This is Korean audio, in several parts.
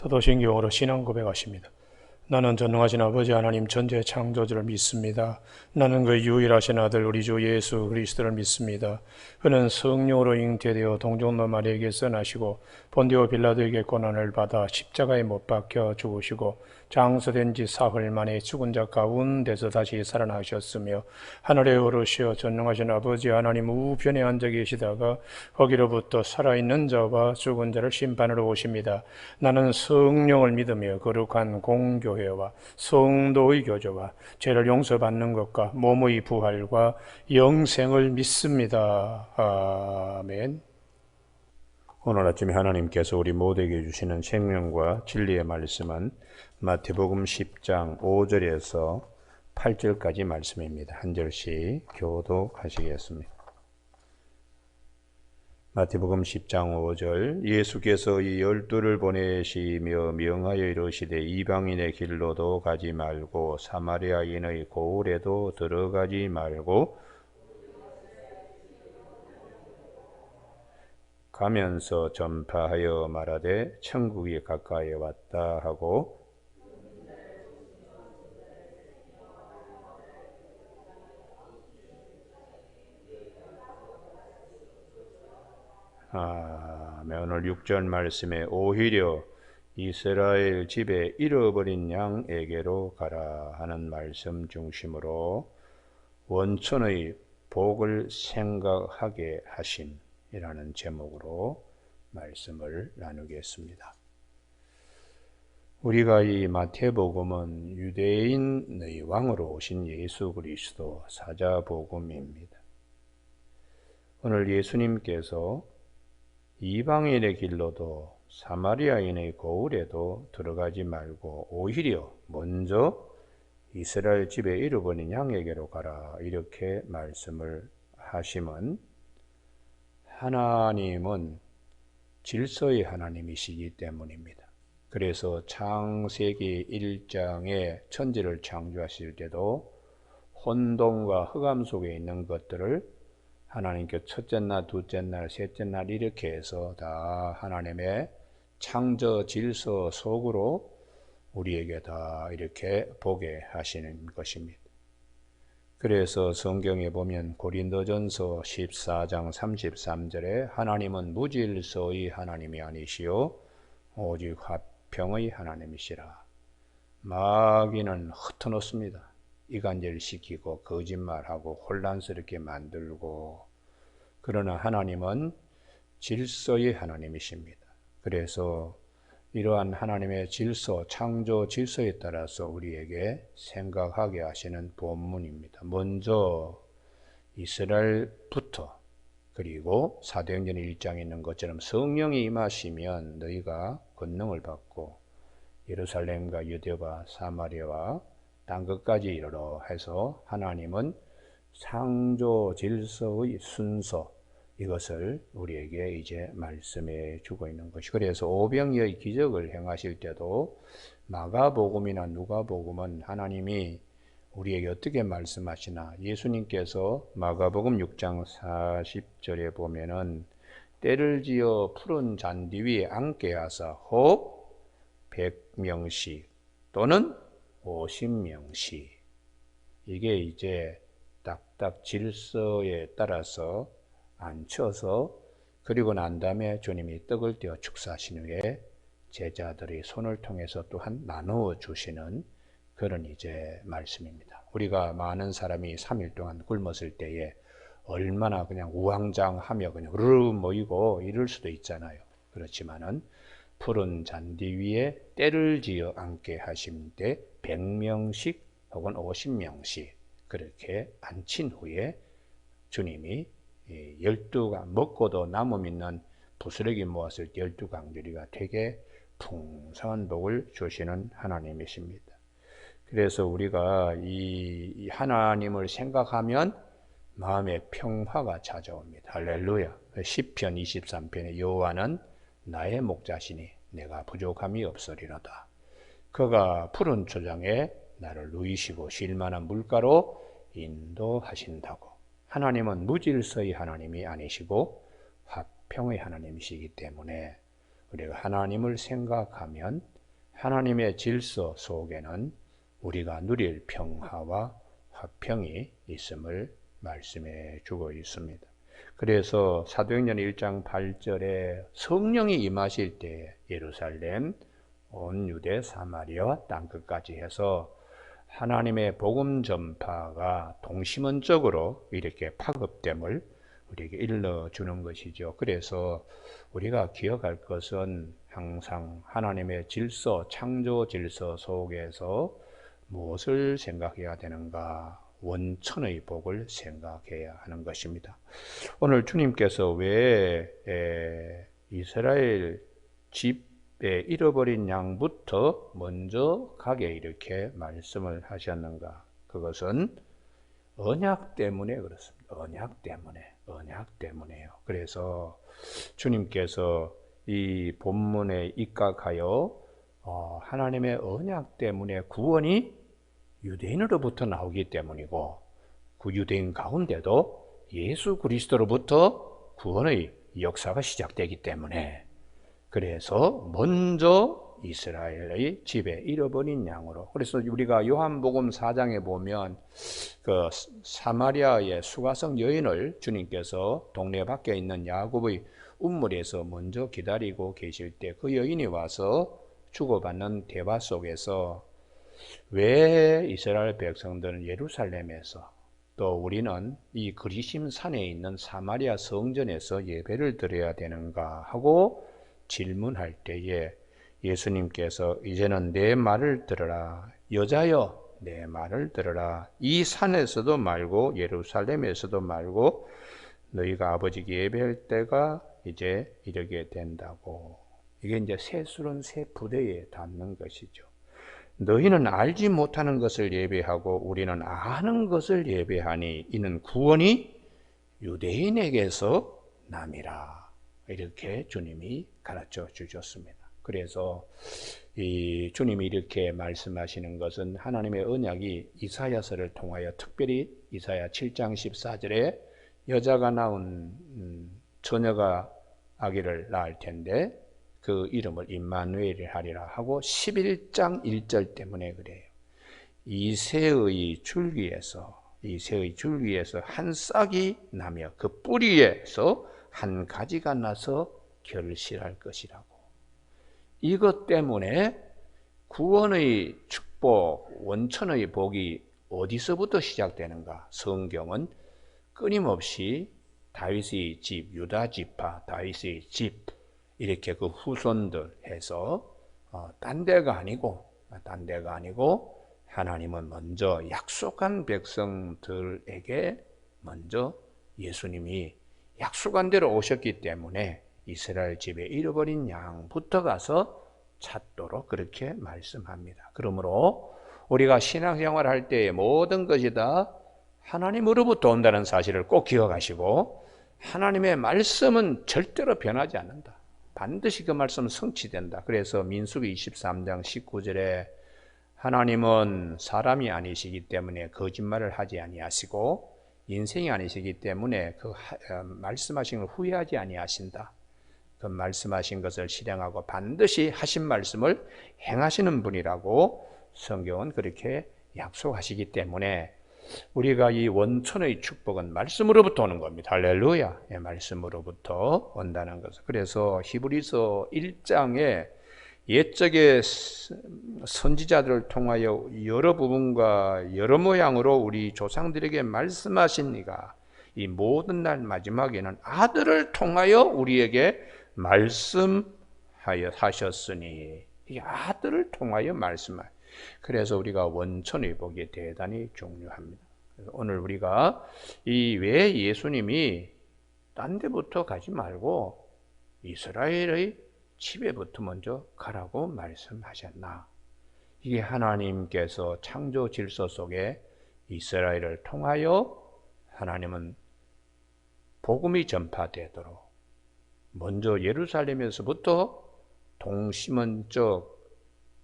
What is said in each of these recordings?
사도신경으로 신앙 고백하십니다. 나는 전능하신 아버지 하나님 전지의 창조주를 믿습니다. 나는 그 유일하신 아들 우리 주 예수 그리스도를 믿습니다. 그는 성령으로 잉태되어 동정노 마리아에게서 나시고 본디오 빌라도에게 고난을 받아 십자가에 못 박혀 죽으시고 장사된 지 사흘 만에 죽은 자 가운데서 다시 살아나셨으며 하늘에 오르시어 전능하신 아버지 하나님 우편에 앉아 계시다가 거기로부터 살아있는 자와 죽은 자를 심판으로 오십니다. 나는 성령을 믿으며 거룩한 공교회와 성도의 교제와 죄를 용서받는 것과 몸의 부활과 영생을 믿습니다. 아멘. 오늘 아침에 하나님께서 우리 모두에게 주시는 생명과 진리의 말씀은 마태복음 10장 5절에서 8절까지 말씀입니다. 한 절씩 교독하시겠습니다. 마태복음 10장 5절 예수께서 이 12를 보내시며 명하여 이르시되 이방인의 길로도 가지 말고 사마리아인의 고을에도 들어가지 말고 가면서 전파하여 말하되 천국이 가까이 왔다 하고 오늘 6절 말씀에 오히려 이스라엘 집에 잃어버린 양에게로 가라 하는 말씀 중심으로 원천의 복을 생각하게 하신 이라는 제목으로 말씀을 나누겠습니다. 우리가 이 마태복음은 유대인의 왕으로 오신 예수 그리스도 사자복음입니다. 오늘 예수님께서 이방인의 길로도 사마리아인의 고을에도 들어가지 말고 오히려 먼저 이스라엘 집에 잃어버린 양에게로 가라 이렇게 말씀을 하심은 하나님은 질서의 하나님이시기 때문입니다. 그래서 창세기 1장에 천지를 창조하실 때도 혼돈과 흑암 속에 있는 것들을 하나님께 첫째 날, 둘째 날, 셋째 날 이렇게 해서 다 하나님의 창조 질서 속으로 우리에게 다 이렇게 보게 하시는 것입니다. 그래서 성경에 보면 고린도전서 14장 33절에 하나님은 무질서의 하나님이 아니시오 오직 화평의 하나님이시라. 마귀는 흩어놓습니다. 이간질시키고 거짓말하고 혼란스럽게 만들고, 그러나 하나님은 질서의 하나님이십니다. 그래서 이러한 하나님의 질서, 창조 질서에 따라서 우리에게 생각하게 하시는 본문입니다. 먼저 이스라엘부터, 그리고 사도행전 1장에 있는 것처럼 성령이 임하시면 너희가 권능을 받고 예루살렘과 유대와 사마리아와 땅 끝까지 이르러 해서 하나님은 창조 질서의 순서, 이것을 우리에게 이제 말씀해 주고 있는 것이. 그래서 오병이의 기적을 행하실 때도 마가복음이나 누가복음은 하나님이 우리에게 어떻게 말씀하시나, 예수님께서 마가복음 6장 40절에 보면은 때를 지어 푸른 잔디 위에 앉게 하사 혹 100명씩 또는 50명씩, 이게 이제 딱딱 질서에 따라서 앉혀서, 그리고 난 다음에 주님이 떡을 떼어 축사하신 후에 제자들의 손을 통해서 또한 나누어 주시는 그런 이제 말씀입니다. 우리가 많은 사람이 3일 동안 굶었을 때에 얼마나 그냥 우왕좌왕하며 그냥 으르르 모이고 이럴 수도 있잖아요. 그렇지만은 푸른 잔디 위에 때를 지어 앉게 하신 때 100명씩 혹은 50명씩 그렇게 앉힌 후에 주님이 12강, 먹고도 남음 있는 부스러기 모았을 때 12강들이가 되게 풍성한 복을 주시는 하나님이십니다. 그래서 우리가 이 하나님을 생각하면 마음에 평화가 찾아옵니다. 할렐루야. 시편 23편에 여호와는 나의 목자시니 내가 부족함이 없으리로다. 그가 푸른 초장에 나를 누이시고 쉴만한 물가로 인도하신다고. 하나님은 무질서의 하나님이 아니시고 화평의 하나님이시기 때문에 우리가 하나님을 생각하면 하나님의 질서 속에는 우리가 누릴 평화와 화평이 있음을 말씀해 주고 있습니다. 그래서 사도행전 1장 8절에 성령이 임하실 때 예루살렘, 온 유대, 사마리아 땅끝까지 해서 하나님의 복음 전파가 동시문적으로 이렇게 파급됨을 우리에게 일러주는 것이죠. 그래서 우리가 기억할 것은 항상 하나님의 질서, 창조 질서 속에서 무엇을 생각해야 되는가? 원천의 복을 생각해야 하는 것입니다. 오늘 주님께서 왜 이스라엘 집에 잃어버린 양부터 먼저 가게 이렇게 말씀을 하셨는가? 그것은 언약 때문에 그렇습니다. 언약 때문에요. 그래서 주님께서 이 본문에 입각하여 하나님의 언약 때문에 구원이 유대인으로부터 나오기 때문이고, 그 유대인 가운데도 예수 그리스도로부터 구원의 역사가 시작되기 때문에, 그래서 먼저 이스라엘의 집에 잃어버린 양으로. 그래서 우리가 요한복음 4장에 보면 그 사마리아의 수가성 여인을 주님께서 동네 밖에 있는 야곱의 우물에서 먼저 기다리고 계실 때 그 여인이 와서 주고받는 대화 속에서 왜 이스라엘 백성들은 예루살렘에서, 또 우리는 이 그리심 산에 있는 사마리아 성전에서 예배를 드려야 되는가 하고 질문할 때에 예수님께서 이제는 내 말을 들으라. 여자여, 내 말을 들으라. 이 산에서도 말고 예루살렘에서도 말고 너희가 아버지께 예배할 때가 이제 이르게 된다고. 이게 이제 새술은 새 부대에 닿는 것이죠. 너희는 알지 못하는 것을 예배하고 우리는 아는 것을 예배하니 이는 구원이 유대인에게서 남이라. 이렇게 주님이 가르쳐 주셨습니다. 그래서 이 주님이 이렇게 말씀하시는 것은 하나님의 언약이 이사야서를 통하여, 특별히 이사야 7장 14절에 여자가 낳은 처녀가 아기를 낳을 텐데 그 이름을 임마누엘이 하리라 하고 11장 1절 때문에 그래요. 이 새의 줄기에서 한 싹이 나며 그 뿌리에서 한 가지가 나서 결실할 것이라고. 이것 때문에 구원의 축복, 원천의 복이 어디서부터 시작되는가? 성경은 끊임없이 다윗의 집, 유다 지파, 다윗의 집, 이렇게 그 후손들 해서 딴 데가 아니고 하나님은 먼저 약속한 백성들에게 먼저 예수님이 약속한 대로 오셨기 때문에 이스라엘 집에 잃어버린 양부터 가서 찾도록 그렇게 말씀합니다. 그러므로 우리가 신앙생활 할 때의 모든 것이 다 하나님으로부터 온다는 사실을 꼭 기억하시고, 하나님의 말씀은 절대로 변하지 않는다. 반드시 그 말씀은 성취된다. 그래서 민수기 23장 19절에 하나님은 사람이 아니시기 때문에 거짓말을 하지 아니하시고 인생이 아니시기 때문에 그 말씀하신 걸 후회하지 아니하신다. 그 말씀하신 것을 실행하고 반드시 하신 말씀을 행하시는 분이라고 성경은 그렇게 약속하시기 때문에 우리가 이 원천의 축복은 말씀으로부터 오는 겁니다. 할렐루야. 말씀으로부터 온다는 것을. 그래서 히브리서 1장에 옛적의 선지자들을 통하여 여러 부분과 여러 모양으로 우리 조상들에게 말씀하신 이가 이 모든 날 마지막에는 아들을 통하여 우리에게 말씀하셨으니, 이 아들을 통하여 말씀하여. 그래서 우리가 원천의 복이 대단히 중요합니다. 오늘 우리가 왜 예수님이 딴 데부터 가지 말고 이스라엘의 집에부터 먼저 가라고 말씀하셨나? 이게 하나님께서 창조 질서 속에 이스라엘을 통하여 하나님은 복음이 전파되도록 먼저 예루살렘에서부터 동시문적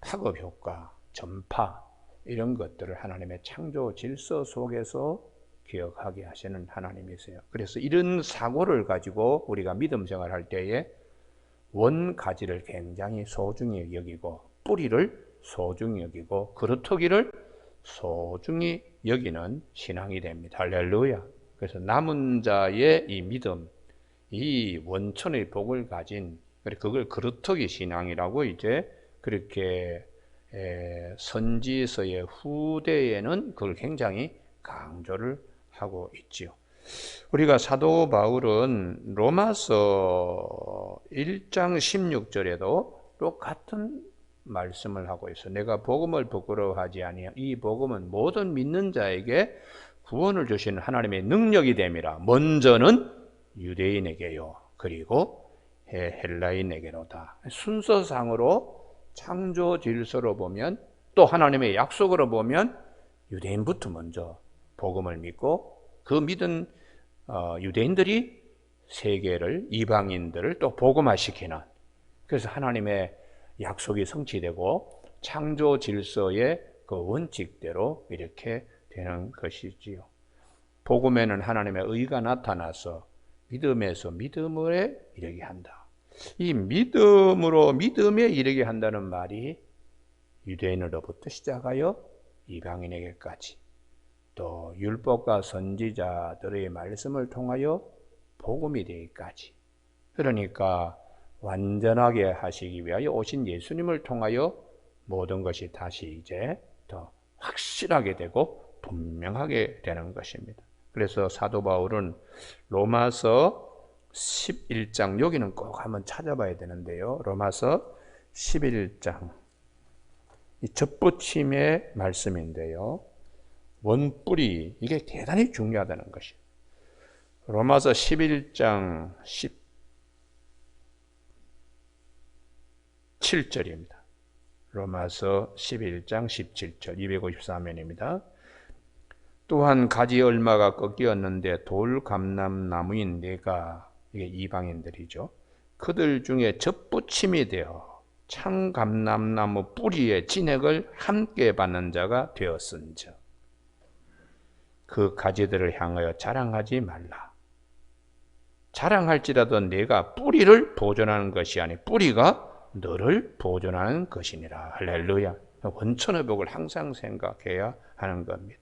파급 효과, 전파, 이런 것들을 하나님의 창조 질서 속에서 기억하게 하시는 하나님이세요. 그래서 이런 사고를 가지고 우리가 믿음 생활할 때에 원가지를 굉장히 소중히 여기고 뿌리를 소중히 여기고 그루터기를 소중히 여기는 신앙이 됩니다. 할렐루야. 그래서 남은 자의 이 믿음, 이 원천의 복을 가진 그걸 그루터기 신앙이라고 이제 그렇게 선지서의 후대에는 그걸 굉장히 강조를 하고 있지요. 우리가 사도 바울은 로마서 1장 16절에도 똑같은 말씀을 하고 있어. 내가 복음을 부끄러워하지 아니하여 이 복음은 모든 믿는 자에게 구원을 주시는 하나님의 능력이 됨이라. 먼저는 유대인에게요. 그리고 헬라인에게로다. 순서상으로 창조 질서로 보면 또 하나님의 약속으로 보면 유대인부터 먼저 복음을 믿고 그 믿은 유대인들이 세계를 이방인들을 또 복음화시키는 그래서 하나님의 약속이 성취되고 창조 질서의 그 원칙대로 이렇게 되는 것이지요. 복음에는 하나님의 의가 나타나서 믿음에서 믿음에 이르게 한다. 이 믿음으로 믿음에 이르게 한다는 말이 유대인으로부터 시작하여 이방인에게까지 또 율법과 선지자들의 말씀을 통하여 복음이 되기까지 그러니까 완전하게 하시기 위하여 오신 예수님을 통하여 모든 것이 다시 이제 더 확실하게 되고 분명하게 되는 것입니다. 그래서 사도 바울은 로마서 11장 여기는 꼭 한번 찾아봐야 되는데요. 로마서 11장 이 접붙임의 말씀인데요. 원뿌리 이게 대단히 중요하다는 것이에요. 로마서 11장 17절입니다. 로마서 11장 17절 254면입니다. 또한 가지 얼마가 꺾이었는데 돌 감람나무인 내가 이게 이방인들이죠. 그들 중에 접붙임이 되어 창 감람나무 뿌리의 진액을 함께 받는 자가 되었은즉 그 가지들을 향하여 자랑하지 말라. 자랑할지라도 내가 뿌리를 보존하는 것이 아니 뿌리가 너를 보존하는 것이니라. 할렐루야. 원천의 복을 항상 생각해야 하는 겁니다.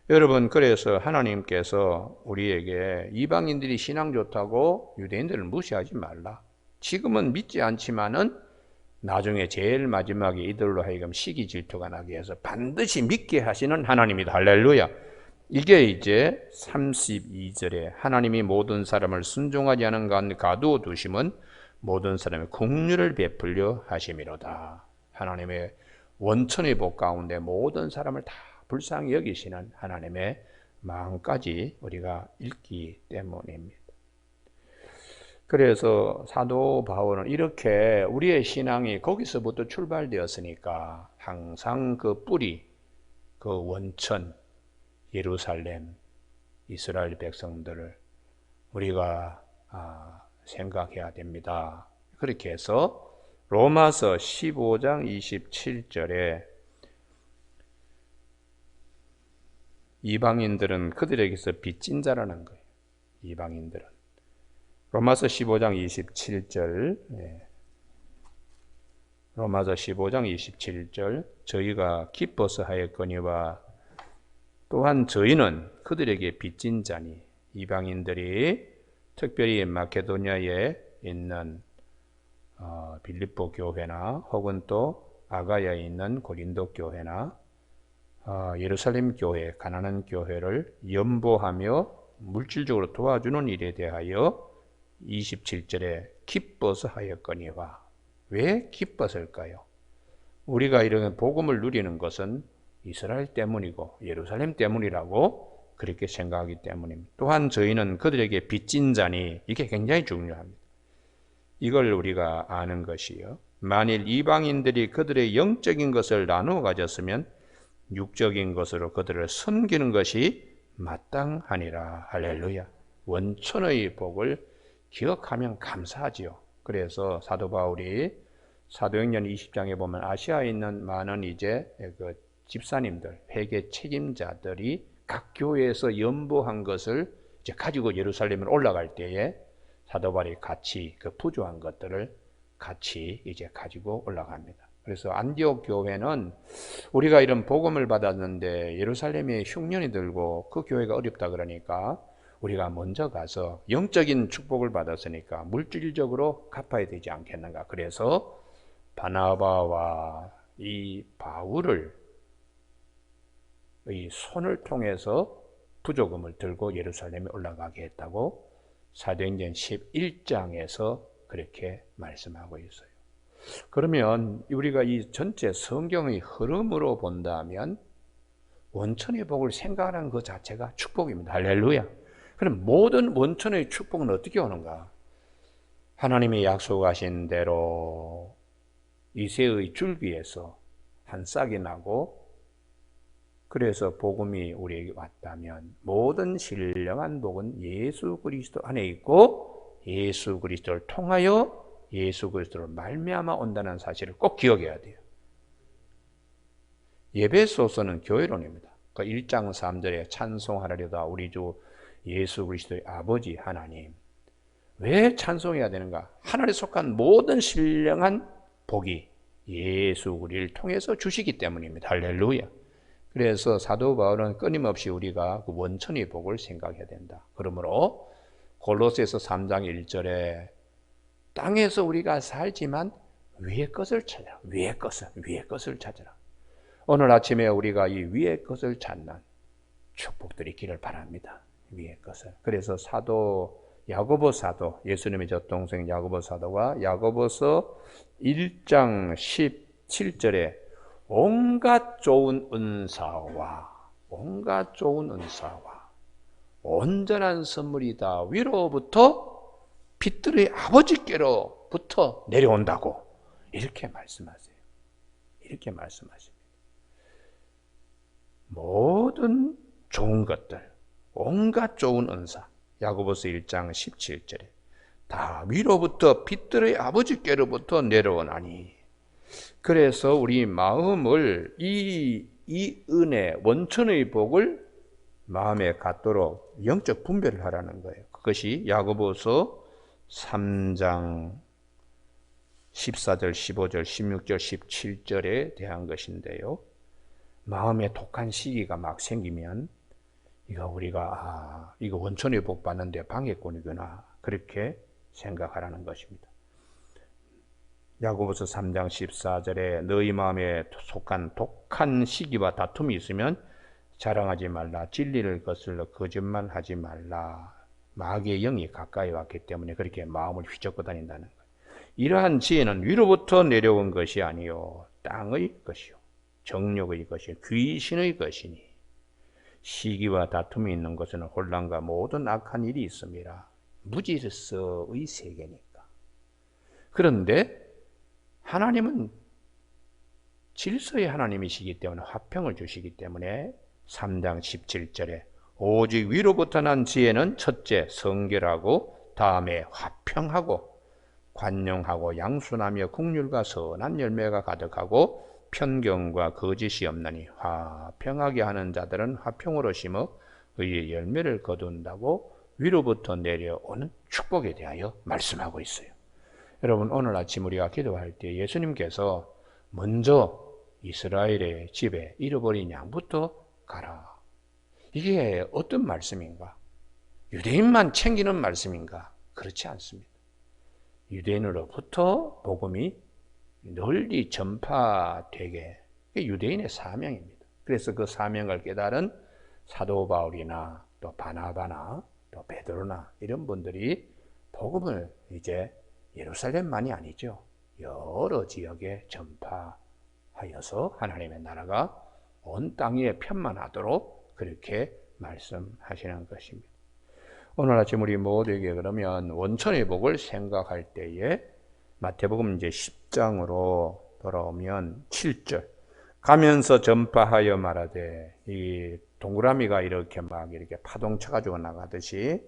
여러분 그래서 하나님께서 우리에게 이방인들이 신앙 좋다고 유대인들을 무시하지 말라. 지금은 믿지 않지만은 나중에 제일 마지막에 이들로 하여금 시기 질투가 나게 해서 반드시 믿게 하시는 하나님이다. 할렐루야. 이게 이제 32절에 하나님이 모든 사람을 순종하지 않은 가운데 가두어 두심은 모든 사람의 긍휼을 베풀려 하심이로다. 하나님의 원천의 복 가운데 모든 사람을 다 불쌍히 여기시는 하나님의 마음까지 우리가 읽기 때문입니다. 그래서 사도 바울은 이렇게 우리의 신앙이 거기서부터 출발되었으니까 항상 그 뿌리, 그 원천, 예루살렘, 이스라엘 백성들을 우리가 생각해야 됩니다. 그렇게 해서 로마서 15장 27절에 이방인들은 그들에게서 빚진 자라는 거예요. 이방인들은. 로마서 15장 27절 로마서 15장 27절 저희가 기뻐서 하였거니와 또한 저희는 그들에게 빚진 자니 이방인들이 특별히 마케도니아에 있는 빌립보 교회나 혹은 또 아가야에 있는 고린도 교회나 예루살렘 교회, 가나안 교회를 연보하며 물질적으로 도와주는 일에 대하여 27절에 기뻐서 하였거니와 왜 기뻤을까요? 우리가 이런 복음을 누리는 것은 이스라엘 때문이고 예루살렘 때문이라고 그렇게 생각하기 때문입니다. 또한 저희는 그들에게 빚진 자니 이게 굉장히 중요합니다. 이걸 우리가 아는 것이요. 만일 이방인들이 그들의 영적인 것을 나누어 가졌으면 육적인 것으로 그들을 섬기는 것이 마땅하니라. 할렐루야. 원천의 복을 기억하면 감사하지요. 그래서 사도 바울이 사도행전 20장에 보면 아시아에 있는 많은 이제 그 집사님들, 회계 책임자들이 각 교회에서 연보한 것을 이제 가지고 예루살렘에 올라갈 때에 사도 바울이 같이 그 부조한 것들을 같이 이제 가지고 올라갑니다. 그래서 안디옥 교회는 우리가 이런 복음을 받았는데 예루살렘에 흉년이 들고 그 교회가 어렵다 그러니까 우리가 먼저 가서 영적인 축복을 받았으니까 물질적으로 갚아야 되지 않겠는가. 그래서 바나바와 이 바울을 이 손을 통해서 부조금을 들고 예루살렘에 올라가게 했다고 사도행전 11장에서 그렇게 말씀하고 있어요. 그러면 우리가 이 전체 성경의 흐름으로 본다면 원천의 복을 생각하는 그 자체가 축복입니다. 할렐루야. 그럼 모든 원천의 축복은 어떻게 오는가? 하나님이 약속하신 대로 이새의 줄기에서 한 싹이 나고 그래서 복음이 우리에게 왔다면 모든 신령한 복은 예수 그리스도 안에 있고 예수 그리스도를 통하여 예수 그리스도를 말미암아 온다는 사실을 꼭 기억해야 돼요. 예배소서는 교회론입니다. 그 1장 3절에 찬송하리로다 우리 주 예수 그리스도의 아버지 하나님. 왜 찬송해야 되는가? 하늘에 속한 모든 신령한 복이 예수 그리스도를 통해서 주시기 때문입니다. 할렐루야. 그래서 사도 바울은 끊임없이 우리가 그 원천의 복을 생각해야 된다. 그러므로 골로새서 3장 1절에 땅에서 우리가 살지만 위의 것을 찾아라. 위의 것을 찾아라. 오늘 아침에 우리가 이 위의 것을 찾는 축복들이 있기를 바랍니다. 위의 것을. 그래서 야고보 사도, 예수님의 젖동생 야고보 사도가 야고보서 1장 17절에 온갖 좋은 은사와 온전한 선물이 다 위로부터 빛들의 아버지께로부터 내려온다고 이렇게 말씀하세요. 이렇게 말씀하십니다. 모든 좋은 것들, 온갖 좋은 은사, 야고보서 1장 17절에 다 위로부터 빛들의 아버지께로부터 내려오나니. 그래서 우리 마음을 이 은혜, 원천의 복을 마음에 갖도록 영적 분별을 하라는 거예요. 그것이 야고보서 3장 14절, 15절, 16절, 17절에 대한 것인데요. 마음에 독한 시기가 막 생기면 우리가 이거 원천의 복 받는데 방해꾼이구나 그렇게 생각하라는 것입니다. 야고보서 3장 14절에 너희 마음에 속한 독한 시기와 다툼이 있으면 자랑하지 말라. 진리를 거슬러 거짓말하지 말라. 마귀의 영이 가까이 왔기 때문에 그렇게 마음을 휘젓고 다닌다는 거예요. 이러한 지혜는 위로부터 내려온 것이 아니요 땅의 것이요 정욕의 것이요 귀신의 것이니 시기와 다툼이 있는 것은 혼란과 모든 악한 일이 있습니다. 무질서의 세계니까. 그런데 하나님은 질서의 하나님이시기 때문에 화평을 주시기 때문에 3장 17절에 오직 위로부터 난 지혜는 첫째 성결하고 다음에 화평하고 관용하고 양순하며 긍휼과 선한 열매가 가득하고 편견과 거짓이 없나니 화평하게 하는 자들은 화평으로 심어 의의 열매를 거둔다고 위로부터 내려오는 축복에 대하여 말씀하고 있어요. 여러분 오늘 아침 우리가 기도할 때 예수님께서 먼저 이스라엘의 집에 잃어버린 양부터 가라. 이게 어떤 말씀인가? 유대인만 챙기는 말씀인가? 그렇지 않습니다. 유대인으로부터 복음이 널리 전파되게 유대인의 사명입니다. 그래서 그 사명을 깨달은 사도 바울이나 또 바나바나 또 베드로나 이런 분들이 복음을 이제 예루살렘만이 아니죠. 여러 지역에 전파하여서 하나님의 나라가 온 땅에 편만하도록 그렇게 말씀하시는 것입니다. 오늘 아침 우리 모두에게 그러면 원천의 복을 생각할 때에 마태복음 이제 10장으로 돌아오면 7절 가면서 전파하여 말하되 이 동그라미가 이렇게 막 이렇게 파동 쳐가지고 나가듯이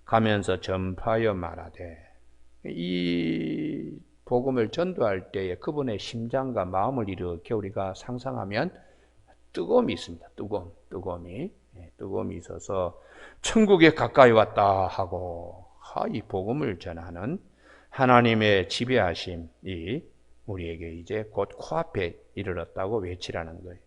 가면서 전파하여 말하되 이 복음을 전도할 때에 그분의 심장과 마음을 이렇게 우리가 상상하면 뜨거움이 있습니다. 뜨거움이 있어서 천국에 가까이 왔다 하고 이 복음을 전하는 하나님의 지배하심이 우리에게 이제 곧 코앞에 이르렀다고 외치라는 거예요.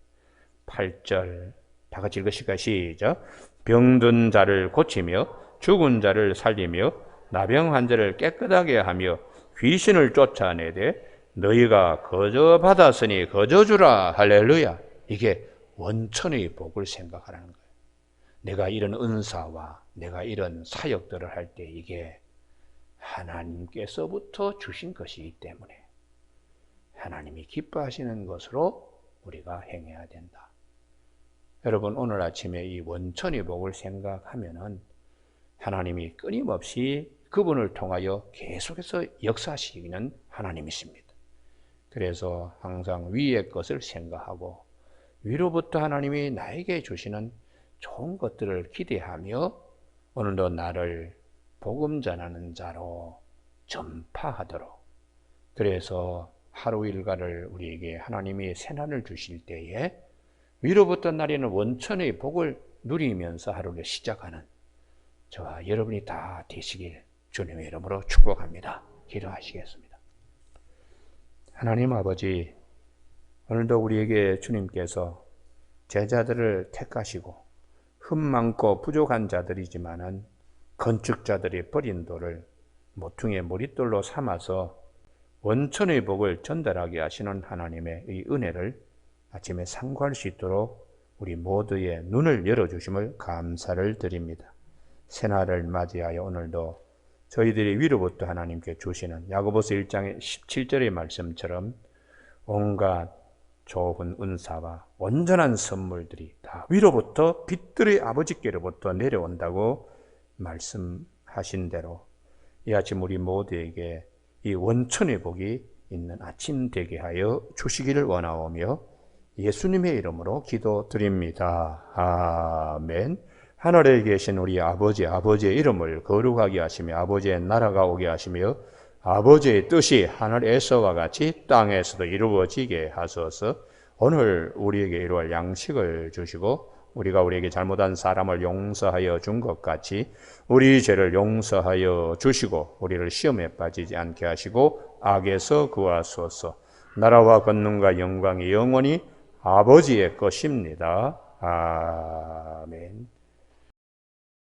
8절 다 같이 읽으실까요? 시작. 병든 자를 고치며 죽은 자를 살리며 나병 환자를 깨끗하게 하며 귀신을 쫓아내되 너희가 거저 받았으니 거저 주라. 할렐루야. 이게 원천의 복을 생각하라는 거예요. 내가 이런 은사와 내가 이런 사역들을 할 때 이게 하나님께서부터 주신 것이기 때문에 하나님이 기뻐하시는 것으로 우리가 행해야 된다. 여러분, 오늘 아침에 이 원천의 복을 생각하면은 하나님이 끊임없이 그분을 통하여 계속해서 역사하시는 하나님이십니다. 그래서 항상 위의 것을 생각하고 위로부터 하나님이 나에게 주시는 좋은 것들을 기대하며 오늘도 나를 복음 전하는 자로 전파하도록, 그래서 하루 일과를 우리에게 하나님이 새날을 주실 때에 위로부터 나리는 원천의 복을 누리면서 하루를 시작하는 저와 여러분이 다 되시길 주님의 이름으로 축복합니다. 기도하시겠습니다. 하나님 아버지, 오늘도 우리에게 주님께서 제자들을 택하시고 흠 많고 부족한 자들이지만은 건축자들이 버린 돌을 모퉁이의 머릿돌로 삼아서 원천의 복을 전달하게 하시는 하나님의 이 은혜를 아침에 상고할 수 있도록 우리 모두의 눈을 열어주심을 감사를 드립니다. 새날을 맞이하여 오늘도 저희들이 위로부터 하나님께 주시는 야고보서 1장 17절의 말씀처럼 온갖 좋은 은사와 온전한 선물들이 다 위로부터 빛들의 아버지께로부터 내려온다고 말씀하신 대로 이 아침 우리 모두에게 이 원천의 복이 있는 아침 되게 하여 주시기를 원하오며 예수님의 이름으로 기도드립니다. 아멘. 하늘에 계신 우리 아버지의 이름을 거룩하게 하시며 아버지의 나라가 오게 하시며 아버지의 뜻이 하늘에서와 같이 땅에서도 이루어지게 하소서. 오늘 우리에게 이루어질 양식을 주시고 우리가 우리에게 잘못한 사람을 용서하여 준 것 같이 우리 죄를 용서하여 주시고 우리를 시험에 빠지지 않게 하시고 악에서 구하소서. 나라와 권능과 영광이 영원히 아버지의 것입니다. 아멘.